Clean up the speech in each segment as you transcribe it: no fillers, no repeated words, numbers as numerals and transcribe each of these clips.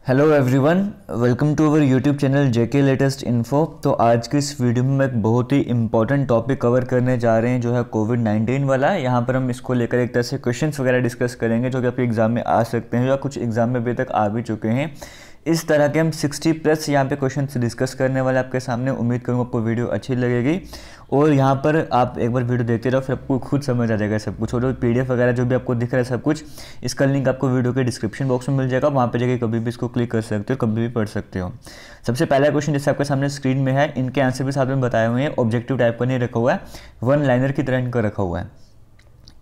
Hello everyone, welcome to our YouTube channel JK latest info. तो आज की इस वीडियो में एक बहुत ही इंपॉर्टेंट टॉपिक कवर करने जा रहे हैं जो है कोविड-19 वाला। यहाँ पर हम इसको लेकर एक तरह से क्वेश्चंस वगैरह डिस्कस करेंगे जो कि आपके एग्जाम में आ सकते हैं या कुछ एग्जाम में अभी तक आ भी चुके हैं। इस तरह के हम 60+ यहाँ पे क्वेश्चंस डिस्कस करने वाले आपके सामने। उम्मीद करूँगा आपको वीडियो अच्छी लगेगी और यहाँ पर आप एक बार वीडियो देखते रहो, फिर आपको खुद समझ आ जाएगा सब कुछ। और PDF वगैरह जो भी आपको दिख रहा है सब कुछ, इसका लिंक आपको वीडियो के डिस्क्रिप्शन बॉक्स में मिल जाएगा। वहाँ पर जाकर कभी भी इसको क्लिक कर सकते हो, कभी भी पढ़ सकते हो। सबसे पहला क्वेश्चन जैसे आपके सामने स्क्रीन में है, इनके आंसर भी साथ में बताए हुए हैं। ऑब्जेक्टिव टाइप का नहीं रखा हुआ है, वन लाइनर की तरह इनका रखा हुआ है।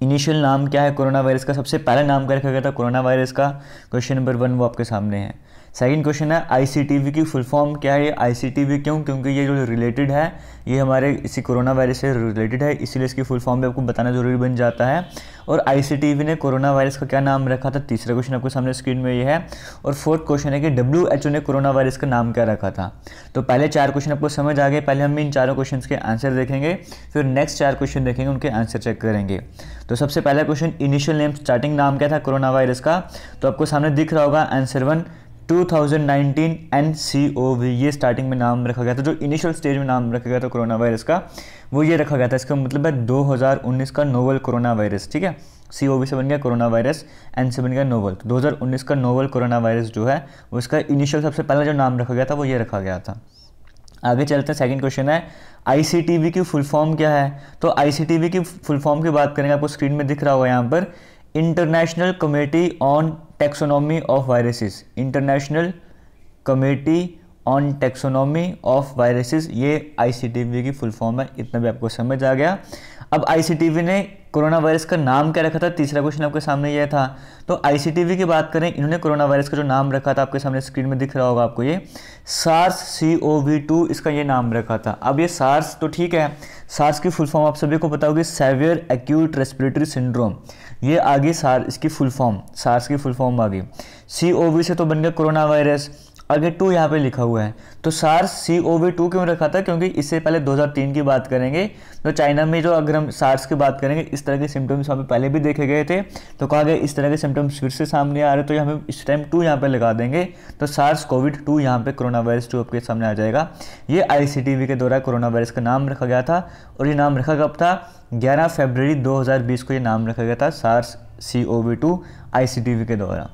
इनिशियल नाम क्या है कोरोना वायरस का? सबसे पहला नाम क्या रखा गया था कोरोना वायरस का? क्वेश्चन नंबर 1 वो आपके सामने है। सेकंड क्वेश्चन है ICTV की फुल फॉर्म क्या है? ICTV क्यों? क्योंकि ये जो रिलेटेड है ये हमारे इसी कोरोना वायरस से रिलेटेड है, इसीलिए इसकी फुल फॉर्म भी आपको बताना जरूरी बन जाता है। और ICTV ने कोरोना वायरस का क्या नाम रखा था? तीसरा क्वेश्चन आपके सामने स्क्रीन में ये है। और फोर्थ क्वेश्चन है कि WHO ने कोरोना वायरस का नाम क्या रखा था? तो पहले 4 क्वेश्चन आपको समझ आ गए। पहले हम इन चारों क्वेश्चन के आंसर देखेंगे, फिर नेक्स्ट 4 क्वेश्चन देखेंगे, उनके आंसर चेक करेंगे। तो सबसे पहला क्वेश्चन, इनिशियल नेम स्टार्टिंग नाम क्या था कोरोना वायरस का? तो आपको सामने दिख रहा होगा आंसर 1 2019 NCOV, ये स्टार्टिंग में नाम रखा गया था। जो इनिशियल स्टेज में नाम रखा गया था कोरोना वायरस का वो ये रखा गया था। इसका मतलब है 2019 का नोवल कोरोना वायरस, ठीक है। COV से बन गया कोरोना वायरस, N से बन गया नोवल। तो 2019 का नोवल कोरोना वायरस जो है उसका इनिशियल सबसे पहला जो नाम रखा गया था वो ये रखा गया था। आगे चलते हैं, सेकंड क्वेश्चन है ICTV की फुल फॉर्म क्या है? तो ICTV की फुल फॉर्म की बात करेंगे, आपको स्क्रीन में दिख रहा होगा यहाँ पर, international committee on taxonomy of viruses. International committee on taxonomy of viruses, ये ICTV की फुल फॉर्म है। इतना भी आपको समझ आ गया। अब ICTV ने कोरोना वायरस का नाम क्या रखा था? तीसरा क्वेश्चन आपके सामने यह था। तो ICTV की बात करें, इन्होंने कोरोना वायरस का जो नाम रखा था आपके सामने स्क्रीन में दिख रहा होगा आपको, ये SARS-CoV-2 इसका ये नाम रखा था। अब ये SARS तो ठीक है, SARS की फुल फॉर्म आप सभी को पता होगी, सेवियर एक्यूट रेस्पिरेटरी सिंड्रोम। ये आगे SARS, इसकी फुल फॉर्म SARS की फुल फॉर्म आ गई। CoV से तो बन गया कोरोना वायरस, आगे 2 यहाँ पे लिखा हुआ है। तो SARS-CoV-2 क्यों रखा था? क्योंकि इससे पहले 2003 की बात करेंगे तो चाइना में जो, अगर हम SARS की बात करेंगे, इस तरह के सिम्टम्स हमें पहले भी देखे गए थे। तो कहा गया इस तरह के सिम्टम्स फिर से सामने आ रहे, तो हमें इस टाइम 2 यहाँ पे लगा देंगे। तो SARS-CoV-2 यहाँ पे कोरोना वायरस 2 आपके सामने आ जाएगा। ये ICTV के द्वारा कोरोना वायरस का नाम रखा गया था। और ये नाम रखा कब था? 11 फरवरी 2020 को ये नाम रखा गया था, SARS-CoV-2 ICTV के द्वारा।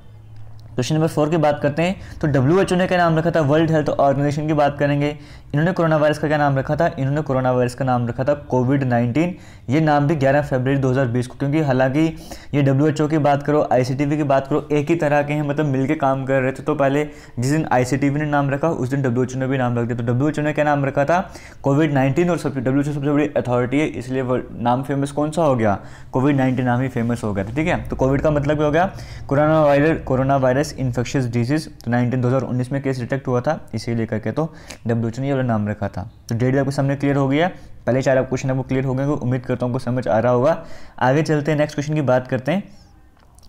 क्वेश्चन नंबर 4 की बात करते हैं। तो WHO ने क्या नाम रखा था? वर्ल्ड हेल्थ ऑर्गेनाइजेशन की बात करेंगे। इन्होंने कोरोना वायरस का क्या नाम रखा था? इन्होंने कोरोना वायरस का नाम रखा था कोविड-19। ये नाम भी 11 फरवरी 2020 को, क्योंकि हालांकि ये WHO की बात करो, ICTV की बात करो, एक ही तरह के हैं, मतलब मिलके काम कर रहे थे। तो पहले जिस दिन ICTV ने नाम रखा उस दिन WHO ने भी नाम रख दिया। तो WHO ने क्या नाम रखा था? कोविड-19। और WHO सबसे बड़ी अथॉरिटी है, इसलिए वो नाम फेमस कौन सा हो गया? कोविड-19 नाम ही फेमस हो गया था, ठीक है। तो कोविड का मतलब क्या हो गया? Corona virus infectious disease. तो 2019 में केस डिटेक्ट हुआ था, इसीलिए करके तो WHO ने ये वाला नाम रखा था। तो डेट आपके सामने क्लियर हो गया। पहले 4 क्वेश्चन आपको क्लियर हो गए, उम्मीद करता हूँ आपको समझ आ रहा होगा। आगे चलते हैं, नेक्स्ट क्वेश्चन की बात करते हैं।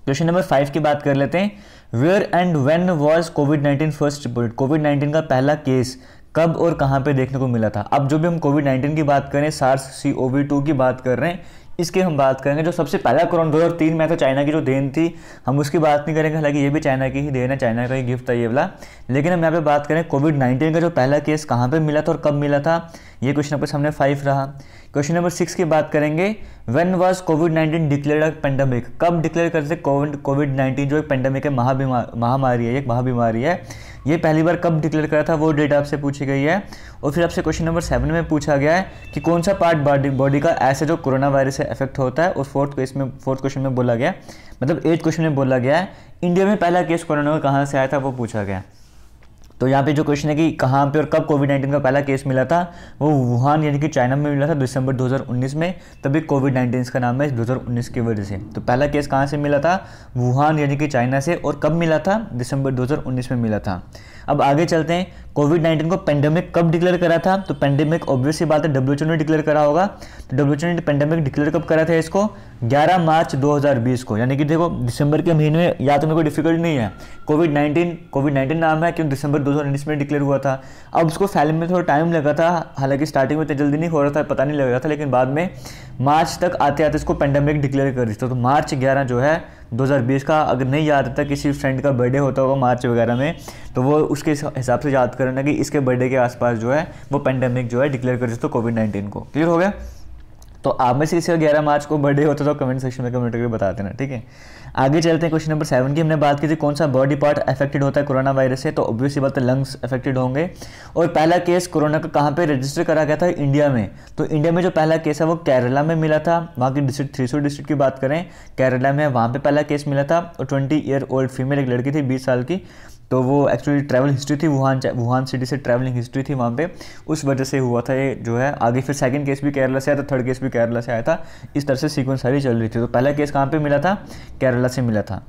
क्वेश्चन नंबर 5 की बात कर लेते हैं। वेयर एंड व्हेन वाज कोविड-19 फर्स्ट रिपोर्टेड? कोविड-19 का पहला केस कब और कहाँ पे देखने को मिला था? अब जो भी हम कोविड-19 की बात करें, SARS-CoV-2 की बात कर रहे हैं, इसके हम बात करेंगे। जो सबसे पहला कोरोना 2003 में था, चाइना की जो देन थी, हम उसकी बात नहीं करेंगे। हालांकि ये भी चाइना की ही देन है, चाइना का ही गिफ्ट था ये वाला। लेकिन हम यहाँ पे बात करें कोविड-19 का जो पहला केस कहाँ पे मिला था और कब मिला था, ये क्वेश्चन आपके सामने 5 रहा। क्वेश्चन नंबर 6 की बात करेंगे। When was covid declared a pandemic? कब डिक्लेयर करते कोविड-19 जो एक पेंडेमिक है, महामारी है, एक महाबीमारी है, ये पहली बार कब डिक्लेयर करा था, वो डेट आपसे पूछी गई है। और फिर आपसे क्वेश्चन नंबर 7 में पूछा गया है कि कौन सा पार्ट बॉडी का ऐसे जो कोरोना वायरस से इफेक्ट होता है। और फोर्थ क्वेश्चन में बोला गया, मतलब 8th क्वेश्चन में बोला गया है इंडिया में पहला केस कोरोना का कहाँ से आया था, वो पूछा गया। तो यहाँ पे जो क्वेश्चन है कि कहाँ पे और कब कोविड-19 का पहला केस मिला था, वो वुहान यानी कि चाइना में मिला था दिसंबर 2019 में। तभी कोविड-19 इसका नाम है 2019 की वजह से। तो पहला केस कहाँ से मिला था? वुहान यानी कि चाइना से। और कब मिला था? दिसंबर 2019 में मिला था। अब आगे चलते हैं, कोविड-19 को पेंडेमिक कब डिक्लेयर करा था? तो पेंडेमिक ऑब्वियस सी बात है WHO ने डिक्लेयर करा होगा। तो WHO ने पेंडेमिक डिक्लेयर कब करा था इसको? 11 मार्च 2020 को। यानी कि देखो, दिसंबर के महीने में याद करने कोई डिफिकल्ट नहीं है। कोविड-19 नाम है क्यों? दिसंबर 2019 में डिक्लेयर हुआ था। अब उसको फैलने में थोड़ा टाइम लगा था, हालांकि स्टार्टिंग में इतना जल्दी नहीं हो रहा था, पता नहीं लग रहा था, लेकिन बाद में मार्च तक आते आते इसको पेंडेमिक डिक्लेयर कर दी थी। तो मार्च 11 जो है 2020 का, अगर नहीं याद आता किसी फ्रेंड का बर्थडे होता होगा मार्च वगैरह में, तो वो उसके हिसाब से याद करना कि इसके बर्थडे के आसपास जो है वो पेंडेमिक जो है डिक्लेयर कर दी थी कोविड-19 को। क्लियर हो गया? तो आप में से किसी का 11 मार्च को बर्थडे होता तो कमेंट सेक्शन में कमेंट करके बता देना, ठीक है। आगे चलते हैं क्वेश्चन नंबर 7 की। हमने बात की थी कौन सा बॉडी पार्ट अफेक्टेड होता है कोरोना वायरस से, तो ऑब्वियस बात है लंग्स अफेक्टेड होंगे। और पहला केस कोरोना का कहाँ पे रजिस्टर करा गया था? इंडिया में। तो इंडिया में जो पहला केस है वो केरला में मिला था, वहाँ की डिस्ट्रिक्ट थ्रिसुर डिस्ट्रिक्ट की बात करें, केरला में वहाँ पे पहला केस मिला था। और 20 ईयर ओल्ड फीमेल एक लड़की थी 20 साल की, तो वो एक्चुअली ट्रैवल हिस्ट्री थी, वुहान सिटी से ट्रैवलिंग हिस्ट्री थी वहाँ पे, उस वजह से हुआ था ये जो है। आगे फिर सेकंड केस भी केरला से आया था, थर्ड केस भी केरला से आया था, इस तरह से सीक्वेंस सारी चल रही थी। तो पहला केस कहाँ पे मिला था? केरला से मिला था।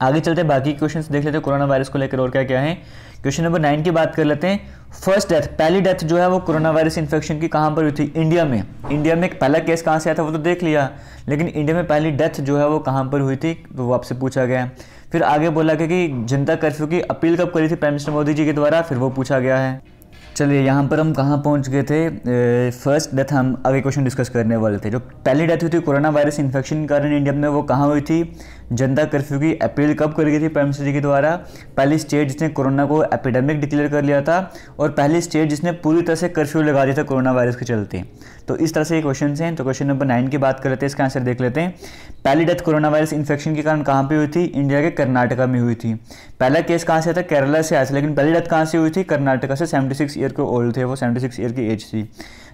आगे चलते हैं, बाकी क्वेश्चंस देख लेते हैं कोरोना वायरस को लेकर और क्या क्या है। क्वेश्चन नंबर 9 की बात कर लेते हैं। फर्स्ट डेथ, पहली डेथ जो है वो कोरोना वायरस इन्फेक्शन की कहाँ पर हुई थी? इंडिया में। इंडिया में पहला केस कहाँ से आया था वो तो देख लिया, लेकिन इंडिया में पहली डेथ जो है वो कहाँ पर हुई थी, तो वो आपसे पूछा गया है। फिर आगे बोला गया कि जनता कर्फ्यू की अपील कब करी थी प्राइम मिनिस्टर मोदी जी के द्वारा, फिर वो पूछा गया है। चलिए यहाँ पर हम कहाँ पहुँच गए थे? फर्स्ट डेथ हम आगे क्वेश्चन डिस्कस करने वाले थे। जो पहली डेथ हुई थी कोरोना वायरस इन्फेक्शन के कारण इंडिया में, वो कहाँ हुई थी? जनता कर्फ्यू की अपील कब करी गई थी प्राइम मिनिस्टर जी के द्वारा? पहली स्टेट जिसने कोरोना को एपिडेमिक डिक्लेयर कर लिया था, और पहली स्टेट जिसने पूरी तरह से कर्फ्यू लगा दिया था कोरोना वायरस के चलते। तो इस तरह से ये क्वेश्चन हैं। तो क्वेश्चन नंबर 9 की बात कर लेते हैं, इसका आंसर देख लेते हैं। पहली डेथ कोरोना वायरस इन्फेक्शन के कारण कहाँ पे हुई थी? इंडिया के कर्नाटका में हुई थी। पहला केस कहाँ से था? केरला से आया था, लेकिन पहली डेथ कहाँ से हुई थी? कर्नाटका से। 76 ईयर के ओल्ड थे वो, 76 ईयर की एज थी।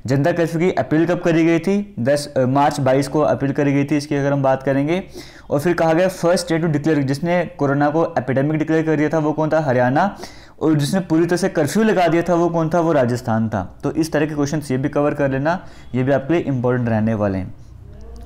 जनता कर्फ्यू की अपील कब करी गई थी? 10 मार्च 22 को अपील करी गई थी इसकी अगर हम बात करेंगे। और फिर कहा गया फर्स्ट स्टेट टू डिक्लेयर, जिसने कोरोना को एपिडेमिक डिक्लेयर कर दिया था वो कौन था? हरियाणा। और जिसने पूरी तरह से कर्फ्यू लगा दिया था वो कौन था? वो राजस्थान था। तो इस तरह के क्वेश्चन ये भी कवर कर लेना, ये भी आपके लिए इंपॉर्टेंट रहने वाले हैं।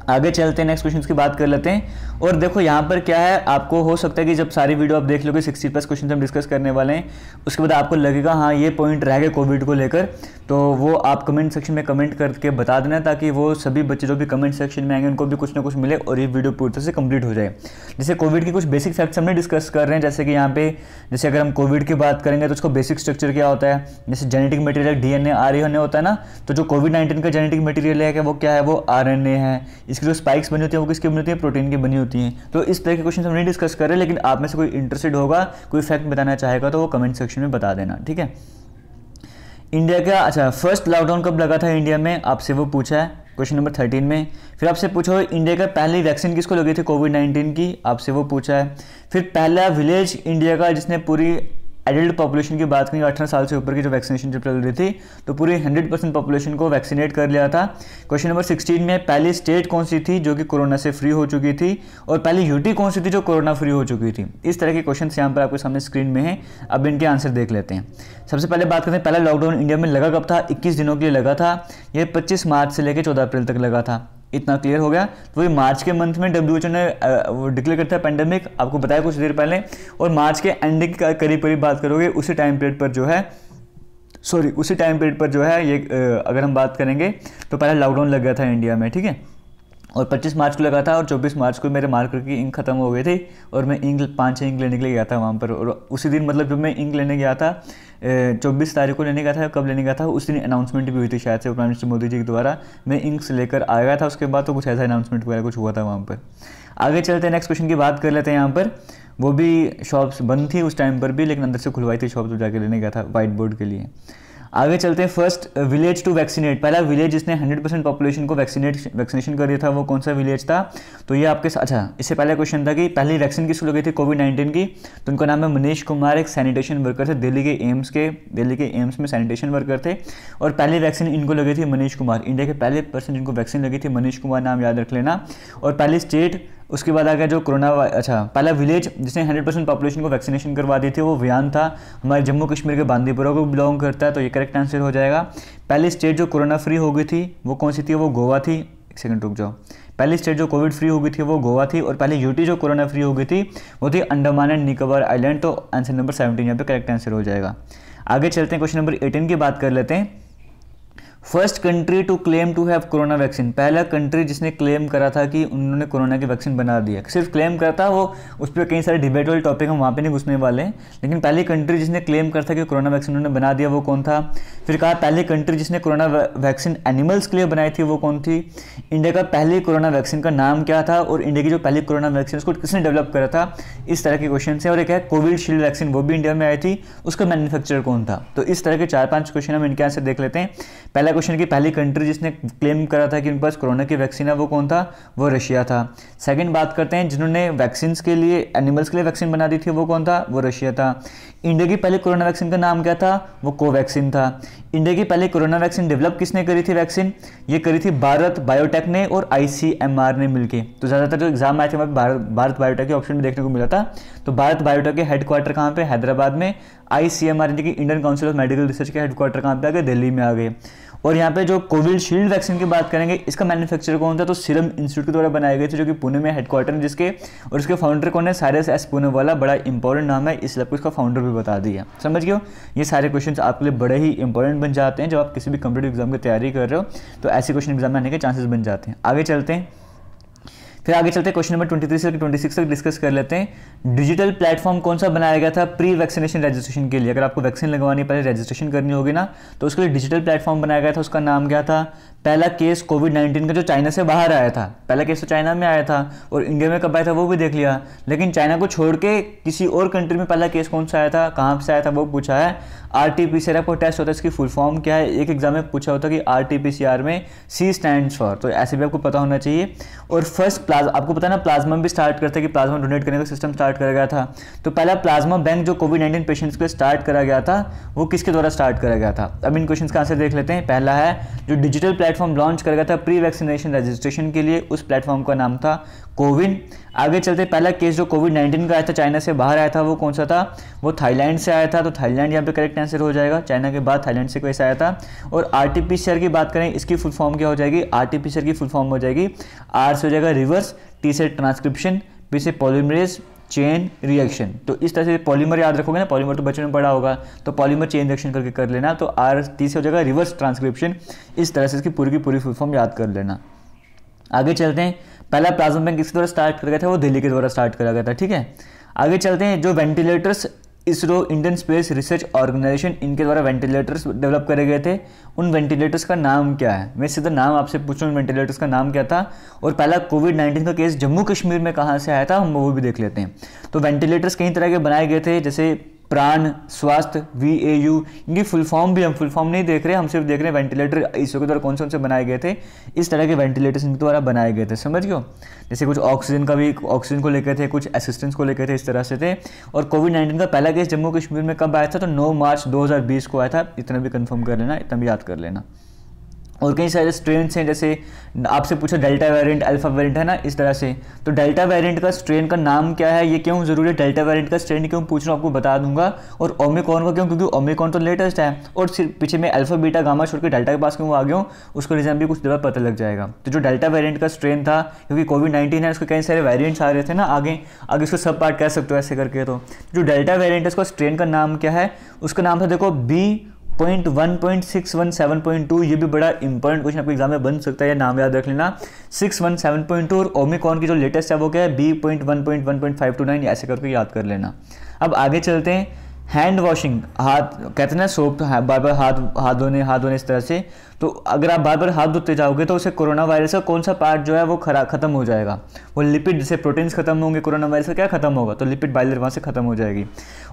आगे चलते हैं, नेक्स्ट क्वेश्चन की बात कर लेते हैं। और देखो यहाँ पर क्या है, आपको हो सकता है कि जब सारी वीडियो आप देख लोगे 60+ क्वेश्चन हम डिस्कस करने वाले हैं, उसके बाद आपको लगेगा हाँ ये पॉइंट रह गए कोविड को लेकर, तो वो आप कमेंट सेक्शन में कमेंट करके बता देना, ताकि वो सभी बच्चे जो भी कमेंट सेक्शन में आएंगे उनको भी कुछ ना कुछ मिले और ये वीडियो पूरी तरह से कंप्लीट हो जाए। जैसे कोविड की कुछ बेसिक फैक्ट्स हमने डिस्कस कर रहे हैं, जैसे कि यहाँ पे जैसे अगर हम कोविड की बात करेंगे तो उसका बेसिक स्ट्रक्चर क्या होता है, जैसे जेनेटिक मटेरियल DNA RNA होता है ना, तो जो कोविड-19 का जेनेटिक मटेरियल है वो क्या है? वो RNA है। इसकी जो स्पाइक्स बनी होती है वो किसकी बनी होती है? प्रोटीन की बनी होती हैं। तो इस तरह के क्वेश्चन हम नहीं डिस्कस कर रहे, लेकिन आप में से कोई इंटरेस्टेड होगा, कोई फैक्ट बताना चाहेगा तो वो कमेंट सेक्शन में बता देना, ठीक है। इंडिया का अच्छा फर्स्ट लॉकडाउन कब लगा था इंडिया में, आपसे वो पूछा है क्वेश्चन नंबर 13 में। फिर आपसे पूछा इंडिया का पहली वैक्सीन किसको लगी थी कोविड-19 की, आपसे वो पूछा है। फिर पहला विलेज इंडिया का जिसने पूरी एडल्ट पॉपुलेशन की बात करें 18 साल से ऊपर की जो वैक्सीनेशन जब चल रही थी, तो पूरी 100% पॉपुलेशन को वैक्सीनेट कर लिया था। क्वेश्चन नंबर 16 में पहली स्टेट कौन सी थी जो कि कोरोना से फ्री हो चुकी थी, और पहली यूटी कौन सी थी जो कोरोना फ्री हो चुकी थी। इस तरह के क्वेश्चन यहाँ पर आपके सामने स्क्रीन में है, अब इनके आंसर देख लेते हैं। सबसे पहले बात करते हैं पहला लॉकडाउन इंडिया में लगा कब था? 21 दिनों के लिए लगा था। यह 25 मार्च से लेकर 14 अप्रैल तक लगा था। इतना क्लियर हो गया। तो वही मार्च के मंथ में WHO ने डिक्लेयर करता है पेंडेमिक, आपको बताया कुछ देर पहले, और मार्च के एंडिंग का करीब करीब बात करोगे उसी टाइम पीरियड पर जो है ये अगर हम बात करेंगे तो पहला लॉकडाउन लग गया था इंडिया में, ठीक है। और 25 मार्च को लगा था, और 24 मार्च को मेरे मार्कर की इंक खत्म हो गई थी और मैं 5-6 इंक लेने के लिए गया था वहाँ पर। और उसी दिन मतलब जब मैं इंक लेने गया था 24 तारीख को लेने गया था, कब लेने गया था उस दिन अनाउंसमेंट भी हुई थी शायद से प्राइम मिनिस्टर मोदी जी के द्वारा, मैं इंक्स लेकर आ गया था। उसके बाद तो कुछ ऐसा अनाउंसमेंट वगैरह कुछ हुआ था वहाँ पर। आगे चलते हैं, नेक्स्ट क्वेश्चन की बात कर लेते हैं। यहाँ पर वो भी शॉप्स बंद थी उस टाइम पर भी, लेकिन अंदर से खुलवाई थी शॉप, तो जाके लेने गया था व्हाइट बोर्ड के लिए। आगे चलते हैं, फर्स्ट विलेज टू वैक्सीनेट, पहला विलेज जिसने 100% पॉपुलेशन को वैक्सीनेशन कर दिया था वो कौन सा विलेज था? तो ये आपके अच्छा इससे पहला क्वेश्चन था कि पहली वैक्सीन किसको लगी थी कोविड-19 की, तो उनका नाम है मनीष कुमार, एक सैनिटेशन वर्कर थे दिल्ली के एम्स में सैनिटेशन वर्कर थे, और पहली वैक्सीन इनको लगी थी मनीष कुमार। इंडिया के पहले पर्सन जिनको वैक्सीन लगी थी मनीष कुमार, नाम याद रख लेना। और पहली स्टेट, उसके बाद आ गया जो पहला विलेज जिसने 100% पॉपुलेशन को वैक्सीनेशन करवा दी थी वो वियान था, हमारे जम्मू कश्मीर के बांदीपुरा को बिलोंग करता है, तो ये करेक्ट आंसर हो जाएगा। पहली स्टेट जो कोरोना फ्री हो गई थी वो कौन सी थी? वो गोवा थी। एक सेकंड रुक जाओ, पहली स्टेट जो कोविड फ्री हो गई थी वो गोवा थी, और पहली यूटी जो कोरोना फ्री हो गई थी वो थी अंडमान एंड निकोबार आइलैंड, तो आंसर नंबर 17 यहाँ पे करेक्ट आंसर हो जाएगा। आगे चलते हैं, क्वेश्चन नंबर 18 की बात कर लेते हैं। First country to claim to have corona vaccine, पहला कंट्री जिसने क्लेम करा था कि उन्होंने कोरोना की वैक्सीन बना दी है। सिर्फ क्लेम करा था, वो उस पर कई सारे डिबेट वाले टॉपिक हम वहाँ पे नहीं घुसने वाले हैं, लेकिन पहली कंट्री जिसने क्लेम करा था कि कोरोना वैक्सीन उन्होंने बना दिया वो कौन था। फिर कहा पहली कंट्री जिसने कोरोना वैक्सीन एनिमल्स के लिए बनाई थी वो कौन थी। इंडिया का पहली कोरोना वैक्सीन का नाम क्या था, और इंडिया की जो पहली कोरोना वैक्सीन उसको किसने डेवलप करा था। इस तरह के क्वेश्चन है। और एक है कोविशील्ड वैक्सीन, वो भी इंडिया में आई थी, उसका मैन्युफैक्चरर कौन था। तो इस तरह के 4-5 क्वेश्चन हम इनके आंसर देख लेते हैं। पहला क्वेश्चन की पहली कंट्री जिसने क्लेम करा था कि उनके पास कोरोना की वैक्सीन है वो कौन था, वो रशिया था। सेकंड बात करते हैं जिन्होंने वैक्सीन के लिए एनिमल्स के लिए वैक्सीन बना दी थी वो कौन था, वो रशिया था। इंडिया की पहली कोरोना वैक्सीन का नाम क्या था, वो कोवैक्सीन था। इंडिया की पहली कोरोना वैक्सीन डेवलप किसने करी थी वैक्सीन, ये करी थी भारत बायोटेक ने और ICMR ने मिलके। तो ज़्यादातर जो एग्जाम आए थे वहाँ पे भारत बायोटेक के ऑप्शन भी देखने को मिला था। तो भारत बायोटेक के हेडक्वार्टर कहाँ पे, हैदराबाद में। ICMR यानी कि Indian council of medical research के हेडक्वार्टर कहाँ पे आ गए, दिल्ली में आ गए। और यहाँ पे जो कोविशील्ड वैक्सीन की बात करेंगे, इसका मैन्युफैक्चरर कौन था, तो सीरम इंस्टीट्यूट के द्वारा बनाई गई थी, जो कि पुणे में हेडक्वार्टर है जिसके, और इसके फाउंडर कौन है, साइरस एस पूनावाला। बड़ा इंपॉर्टेंट नाम है, इसलिए आपको इसका फाउंडर भी बता दिया। समझ गए हो, ये सारे क्वेश्चन आपके लिए बड़े ही इंपॉर्टेंट बन जाते हैं जब आप किसी भी कॉम्पिटिटिव एग्जाम की तैयारी कर रहे हो, तो ऐसे क्वेश्चन एग्जाम में आने के चांसेस बन जाते हैं। आगे चलते हैं, फिर आगे चलते हैं क्वेश्चन नंबर 23 से 26 तक डिस्कस कर लेते हैं। डिजिटल प्लेटफॉर्म कौन सा बनाया गया था प्री वैक्सीनेशन रजिस्ट्रेशन के लिए। अगर आपको वैक्सीन लगवानी पहले रजिस्ट्रेशन करनी होगी ना, तो उसके लिए डिजिटल प्लेटफॉर्म बनाया गया था। उसका नाम क्या था। पहला केस कोविड-19 का जो चाइना से बाहर आया था, पहला केस तो चाइना में आया था, और इंडिया में कब आया था वो भी देख लिया। लेकिन चाइना को छोड़ के किसी और कंट्री में पहला केस कौन सा आया था, कहाँ से आया था, वो पूछा है। RT-PCR आपको टेस्ट होता है, इसकी फुल फॉर्म क्या है। एक एग्जाम में पूछा होता है कि RT-PCR में C स्टैंड्स फॉर, तो ऐसे भी आपको पता होना चाहिए। और फर्स्ट प्लाज्मा, आपको पता है ना प्लाज्मा भी स्टार्ट करता है कि प्लाज्मा डोनेट करने का सिस्टम स्टार्ट करा गया था। तो पहला प्लाज्मा बैंक जो कोविड-19 पेशेंट्स के लिए स्टार्ट करा गया था, वो किसके द्वारा स्टार्ट करा गया था। अब इन क्वेश्चन का आंसर देख लेते हैं। पहला है जो डिजिटल प्लेटफॉर्म लॉन्च करा गया था प्री वैक्सीनेशन रजिस्ट्रेशन के लिए, उस प्लेटफॉर्म का नाम था कोविन। आगे चलते, पहला केस जो कोविड-19 का आया था चाइना से बाहर आया था वो कौन सा था, वो थाईलैंड से आया था। तो थाईलैंड यहाँ पे करेक्ट आंसर हो जाएगा। चाइना के बाद थाईलैंड से कैसे आया था। और RT-PCR की बात करें, इसकी फुल फॉर्म क्या हो जाएगी। RT-PCR की फुल फॉर्म हो जाएगी, R से हो जाएगा रिवर्स, T से ट्रांसक्रिप्शन, P से पॉलीमरेज चेन रिएक्शन। तो इस तरह से पॉलीमर याद रखोगे ना, पॉलीमर तो बच्चों में पढ़ा होगा, तो पॉलीमर चेन रिएक्शन करके कर लेना। तो RT से हो जाएगा रिवर्स ट्रांसक्रिप्शन। इस तरह से इसकी पूरी की पूरी फुल फॉर्म याद कर लेना। आगे चलते हैं, पहला प्लाज्मा बैंक किसके द्वारा स्टार्ट करा गया था, वो दिल्ली के द्वारा स्टार्ट करा गया था। ठीक है, आगे चलते हैं, जो ventilators ISRO Indian space research organisation इनके द्वारा वेंटिलेटर्स डेवलप करे गए थे, उन वेंटिलेटर्स का नाम क्या है। मैं सीधा नाम आपसे पूछ रहा हूँ, वेंटिलेटर्स का नाम क्या था। और पहला कोविड-19 का केस जम्मू कश्मीर में कहाँ से आया था, हम वो भी देख लेते हैं। तो वेंटिलेटर्स कई तरह के बनाए गए थे, जैसे प्राण, स्वास्थ्य, VAU, इनकी फुल फॉर्म भी हम फुल फॉर्म नहीं देख रहे, हम सिर्फ देख रहे हैं वेंटिलेटर इसरो के द्वारा कौन से बनाए गए थे। इस तरह के वेंटिलेटर्स इनके द्वारा बनाए गए थे, समझ गए। जैसे कुछ ऑक्सीजन का भी, ऑक्सीजन को लेकर थे, कुछ असिस्टेंस को लेकर थे, इस तरह से थे। और कोविड-19 का पहला केस जम्मू कश्मीर में कब आया था, तो 9 मार्च 2020 को आया था। इतना भी कंफर्म कर लेना, इतना भी याद कर लेना। और कई सारे स्ट्रेन्स हैं, जैसे आपसे पूछा डेल्टा वेरिएंट, अल्फा वेरिएंट है ना, इस तरह से। तो डेल्टा वेरिएंट का स्ट्रेन का नाम क्या है, ये क्यों जरूरी है, डेल्टा वेरिएंट का स्ट्रेन क्यों पूछ रहा हूँ आपको बता दूंगा। और ओमिक्रॉन का क्यों, क्योंकि ओमिक्रॉन तो लेटेस्ट है। और सिर्फ पीछे में अल्फा बीटा गामा छोड़ के डेल्टा के पास क्यों आ गया हूँ, उसको रीजन भी कुछ देर पता लग जाएगा। तो जो डेल्टा वेरिएंट का स्ट्रेन था, क्योंकि कोविड-19 है, उसके कई सारे वेरिएंट्स आ रहे थे ना, आगे उसको सब पार्ट कह सकते हो ऐसे करके। तो जो डेल्टा वेरिएंट है, उसका स्ट्रेन का नाम क्या है, उसका नाम था देखो B.1.617.2। ये भी बड़ा इंपॉर्टेंट क्वेश्चन आपके एग्जाम में बन सकता है, ये नाम याद रख लेना 617.2। और ओमिक्रॉन की जो लेटेस्ट है वो क्या है, B.1.1.529, ऐसे करके याद कर लेना। अब आगे चलते हैं, हैंड वॉशिंग, हाथ कहते हैं ना सोप, तो बार बार हाथ धोने इस तरह से। तो अगर आप बार बार हाथ धोते जाओगे तो उससे कोरोना वायरस का कौन सा पार्ट जो है वो खत्म हो जाएगा, वो लिपिड, जैसे प्रोटीन्स खत्म होंगे, कोरोना वायरस का क्या खत्म होगा, तो लिपिड बाइलर वहाँ से खत्म हो जाएगी।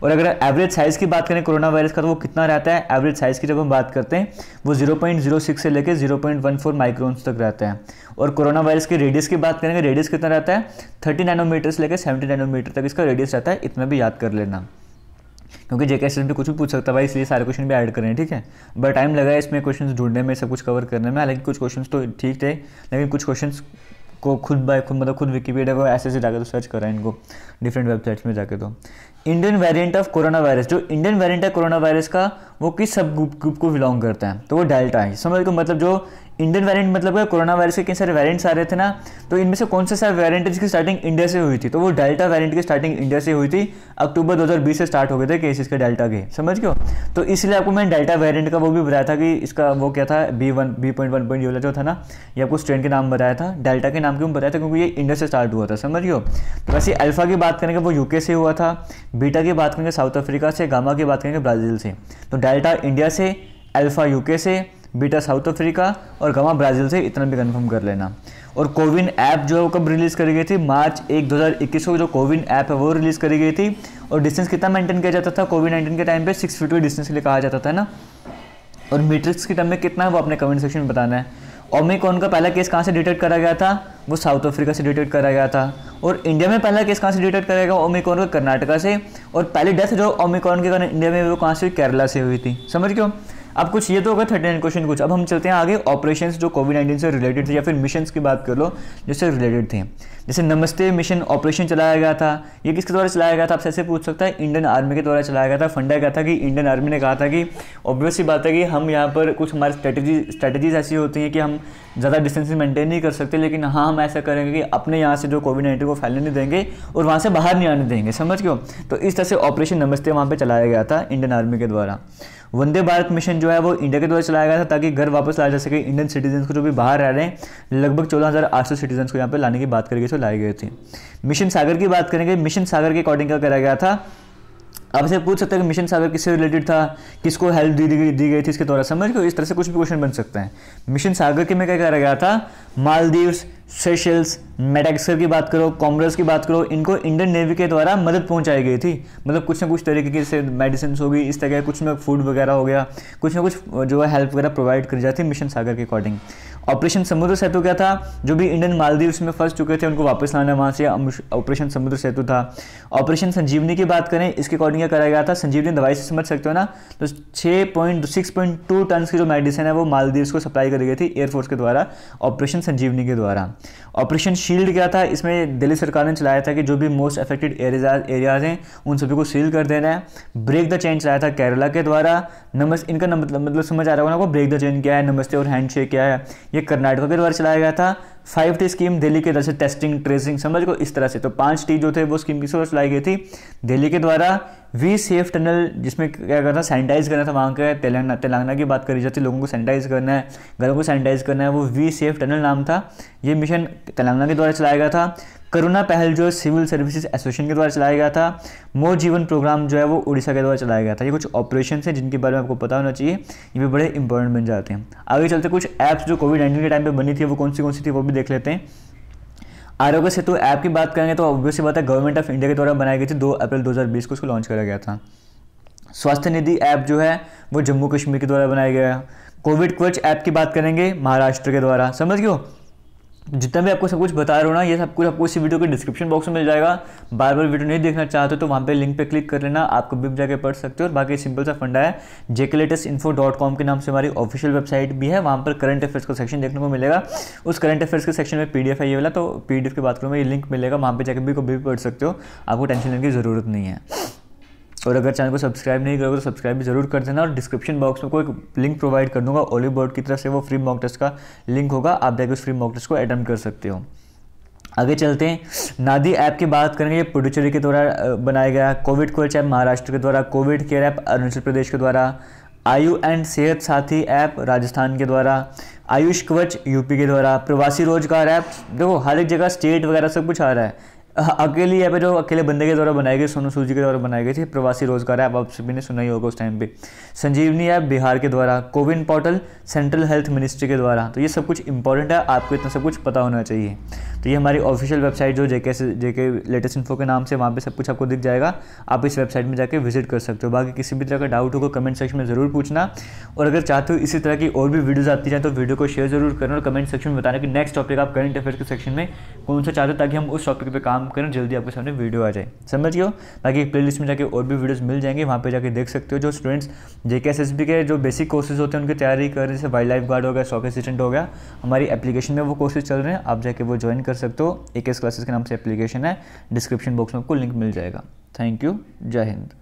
और अगर एवरेज साइज़ की बात करें कोरोना वायरस का, तो वो कितना रहता है, एवरेज साइज़ की जब हम बात करते हैं वो 0.06 से लेकर 0.14 माइक्रोन्स तक रहता है। और कोरोना वायरस के रेडियस की बात करेंगे, रेडियस कितना रहता है, 30 नैनोमीटर से लेकर 70 नैनोमीटर तक इसका रेडियस रहता है। इतना भी याद कर लेना, क्योंकि जेके स्टूडेंट पे कुछ भी पूछ सकता है भाई, इसलिए सारे क्वेश्चन भी ऐड करें। ठीक है, बड़ा टाइम लगा है इसमें क्वेश्चंस ढूंढने में, सब कुछ कवर करने में। हालांकि कुछ क्वेश्चंस तो ठीक थे, लेकिन कुछ क्वेश्चंस को खुद विकिपीडिया को ऐसे जाकर तो सर्च करा इनको डिफरेंट वेबसाइट्स में जाके। तो Indian variant of corona virus, जो इंडियन वेरिएंट है कोरोना वायरस का, वो किस सब ग्रुप को बिलोंग करता है, तो वो डेल्टा है। समझ लो, मतलब जो इंडियन वेरिएंट मतलब है कोरोना वायरस के कई सारे वेरिएंट्स आ रहे थे ना, तो इनमें से कौन सा वेरिएंट है जिसकी स्टार्टिंग इंडिया से हुई थी, तो वो डेल्टा वेरिएंट की स्टार्टिंग इंडिया से हुई थी। अक्टूबर 2020 से स्टार्ट हो गए थे केसेस के डेल्टा के, समझ गए। तो इसलिए आपको मैंने डेल्टा वेरिएंट का वो भी बताया था कि इसका वो क्या था, B.1 वाला जो था ना, ये आपको स्ट्रेन के नाम बताया था। डेल्टा के नाम क्यों बताया था, क्योंकि ये इंडिया से स्टार्ट हुआ था, समझ गए। तो वैसे अल्फा की बात करेंगे वो यूके से हुआ था, बीटा की बात करेंगे साउथ अफ्रीका से, गामा की बात करेंगे ब्राज़ील से। तो डेल्टा इंडिया से, अल्फा यूके से, बीटा साउथ अफ्रीका और गामा ब्राज़ील से, इतना भी कंफर्म कर लेना। और कोविन ऐप जो है वो कब रिलीज़ करी गई थी, मार्च 1 2021 को जो कोविन ऐप है वो रिलीज़ करी गई थी। और डिस्टेंस कितना मेंटेन किया जाता था कोविड-19 के टाइम पे, 6 फीट के डिस्टेंस के लिए कहा जाता था ना। और मीट्रिक्स के टर्म में कितना है वो अपने कमेंट सेक्शन में बताना है। ओमिक्रॉन का पहला केस कहाँ से डिटेक्ट करा गया था, वो साउथ अफ्रीका से डिटेक्ट करा गया था। और इंडिया में पहला केस कहाँ से डिटेक्ट करा गया ओमिक्रॉन का, कर्नाटका से। और पहली डेथ जो ओमिक्रॉन के कारण इंडिया में वो कहाँ से हुई, केरला से हुई थी, समझ क्यों। अब कुछ ये तो होगा 39 क्वेश्चन कुछ। अब हम चलते हैं आगे, ऑपरेशंस जो कोविड-19 से रिलेटेड थे या फिर मिशंस की बात कर लो जिससे रिलेटेड थे। जैसे नमस्ते मिशन ऑपरेशन चलाया गया था, ये किसके द्वारा चलाया गया था, आपसे ऐसे पूछ सकता है, इंडियन आर्मी के द्वारा चलाया गया था। फंडा क्या था कि इंडियन आर्मी ने कहा था कि ऑब्वियस सी बात है कि हम यहाँ पर कुछ हमारी स्ट्रेटजीज ऐसी होती हैं कि हम ज़्यादा डिस्टेंसिंग मेंटेन नहीं कर सकते, लेकिन हाँ हम ऐसा करेंगे कि अपने यहाँ से जो कोविड-19 को फैलने नहीं देंगे और वहाँ से बाहर नहीं आने देंगे, समझ क्यों। तो इस तरह से ऑपरेशन नमस्ते वहाँ पर चलाया गया था इंडियन आर्मी के द्वारा। वंदे भारत मिशन जो है वो इंडिया के द्वारा चलाया गया था ताकि घर वापस लाया जा सके इंडियन सिटीजन्स को जो भी बाहर रह रहे हैं। लगभग 14,800 सिटीजन्स को यहाँ पे लाने की बात करेंगे, तो लाए गए थे। मिशन सागर की बात करेंगे, मिशन सागर के अकॉर्डिंग क्या करा गया था। आपसे पूछ सकते हैं कि मिशन सागर किससे रिलेटेड था, किसको हेल्प दी गई थी इसके द्वारा, समझ गए। इस तरह से कुछ भी क्वेश्चन बन सकते हैं। मिशन सागर के में क्या करा गया था, मालदीव्स, सेशल्स, मेडागास्कर की बात करो, कॉमोरोस की बात करो, इनको इंडियन नेवी के द्वारा मदद पहुंचाई गई थी। मतलब कुछ ना कुछ तरीके की जैसे मेडिसिन होगी, इस तरह कुछ ना फूड वगैरह हो गया, कुछ ना कुछ जो है हेल्प वगैरह प्रोवाइड करी जाती है मिशन सागर के अकॉर्डिंग। ऑपरेशन समुद्र सेतु क्या था, जो भी इंडियन मालदीव्स में फंस चुके थे उनको वापस लाना, वहाँ से ऑपरेशन समुद्र सेतु था। ऑपरेशन संजीवनी की बात करें, इसके अकॉर्डिंग क्या कराया गया था, संजीवनी दवाई से समझ सकते हो ना, तो 6.2 टन की जो मेडिसिन है वो मालदीव्स को सप्लाई करी गई थी एयरफोर्स के द्वारा ऑपरेशन संजीवनी के द्वारा। ऑपरेशन शील्ड क्या था, इसमें दिल्ली सरकार ने चलाया था कि जो भी मोस्ट अफेक्टेड एरियाज हैं उन सभी को सील कर देना है। ब्रेक द चेन चलाया था केरला के द्वारा। इनका मतलब समझ आ रहा होगा ना, ब्रेक द चेन क्या है, नमस्ते और हैंडशेक क्या है, ये कर्नाटक के द्वारा चलाया गया था। 5T स्कीम दिल्ली के तरफ से, टेस्टिंग ट्रेसिंग समझ को इस तरह से। तो 5T जो थे वो स्कीम किस तरह चलाई गई थी, दिल्ली के द्वारा। वी सेफ टनल, जिसमें क्या करना था, सैनिटाइज करना था वहाँ का, तेलंगाना की बात करी जाती है, लोगों को सैनिटाइज करना है, घरों को सैनिटाइज करना है, वो वी सेफ टनल नाम था। ये मिशन तेलंगाना के द्वारा चलाया गया था। करुणा पहल जो सिविल सर्विसेज एसोसिएशन के द्वारा चलाया गया था। मोर जीवन प्रोग्राम जो है वो उड़ीसा के द्वारा चलाया गया था। ये कुछ ऑपरेशन हैं जिनके बारे में आपको पता होना चाहिए, ये भी बड़े इंपॉर्टेंट बन जाते हैं। आगे चलते कुछ ऐप्स जो कोविड-19 के टाइम पे बनी थी वो कौन सी थी वो भी देख लेते हैं। आरोग्य सेतु ऐप की बात करेंगे तो ऑब्वियस सी बात है गवर्नमेंट ऑफ इंडिया के द्वारा बनाई गई थी, 2 अप्रैल 2020 को उसको लॉन्च करा गया था। स्वास्थ्य निधि ऐप जो है वो जम्मू कश्मीर के द्वारा बनाया गया। कोविड कवच ऐप की बात करेंगे महाराष्ट्र के द्वारा, समझ गए। जितना भी आपको सब कुछ बता रहा हूँ ना, ये सब कुछ आपको इसी वीडियो के डिस्क्रिप्शन बॉक्स में मिल जाएगा। बार बार वीडियो नहीं देखना चाहते तो वहाँ पे लिंक पे क्लिक कर लेना, आप कभी भी जाके पढ़ सकते हो। और बाकी सिंपल सा फंडा है, jklatestinfo.com के नाम से हमारी ऑफिशियल वेबसाइट भी है, वहाँ पर करंट अफेयर्स का सेक्शन देखने को मिलेगा। उस करंट अफेयर्स के सेक्शन में PDF है ये वाला, तो PDF की बात करूँ मैं, ये लिंक मिलेगा, वहाँ पर जाकर भी कभी भी पढ़ सकते हो, आपको टेंशन लेने की ज़रूरत नहीं है। और अगर चैनल को सब्सक्राइब नहीं करोगे तो सब्सक्राइब भी जरूर कर देना। और डिस्क्रिप्शन बॉक्स में कोई लिंक प्रोवाइड कर दूंगा ओलिव बोर्ड की तरफ से, वो फ्री मॉक टेस्ट का लिंक होगा, आप जाकर उस फ्री मॉक टेस्ट को अटेम्प्ट कर सकते हो। आगे चलते हैं, नादी ऐप की बात करेंगे, ये पुडुचेरी के द्वारा बनाया गया। कोविड कवच ऐप महाराष्ट्र के द्वारा। Covid care app Arunachal Pradesh के द्वारा। आयु एंड सेहत साथी ऐप राजस्थान के द्वारा। आयुष कवच यूपी के द्वारा। प्रवासी रोजगार ऐप, देखो हर एक जगह स्टेट वगैरह सब कुछ आ रहा है। अकेली ऐप है जो अकेले बंदे के द्वारा बनाई गई, सोनू सूद जी के द्वारा बनाई गई थी। प्रवासी रोजगार ऐप आप सभी ने सुना ही होगा उस टाइम पे। संजीवनी ऐप बिहार के द्वारा। CoWIN portal central health ministry के द्वारा। तो ये सब कुछ इंपॉर्टेंट है, आपको इतना सब कुछ पता होना चाहिए। तो ये हमारी ऑफिशियल वेबसाइट जो जेके लेटेस्ट इन्फो के नाम से, वहाँ पे सब कुछ आपको दिख जाएगा, आप इस वेबसाइट में जाके विजिट कर सकते हो। बाकी किसी भी तरह का डाउट होगा कमेंट सेक्शन में ज़रूर पूछना। और अगर चाहते हो इसी तरह की और भी वीडियोज़ आती जाए तो वीडियो को शेयर जरूर करना और कमेंट सेक्शन में बताना कि नेक्स्ट टॉपिक आप करंट अफेयर्स के सेक्शन में कौन सा चाहते हो, ताकि हम उस टॉपिक पर काम करें, जल्दी आपके सामने वीडियो आ जाए, समझ गए हो। बाकी प्लेलिस्ट में जाके और भी वीडियोज़ मिल जाएंगे, वहाँ पर जाके देख सकते हो। जो स्टूडेंट्स JKSSB के जो बेसिक कोर्सेज होते हैं उनकी तैयारी कर रहे हैं, जैसे वाइल्ड लाइफ गार्ड हो गया, SOC असिस्टेंट हो गया, हमारी एप्लीकेशन में वो कोर्सेज चल रहे हैं, आप जाके वो ज्वाइन कर सकते हो। AKS क्लासेस के नाम से एप्लीकेशन है, डिस्क्रिप्शन बॉक्स में आपको लिंक मिल जाएगा। थैंक यू, जय हिंद।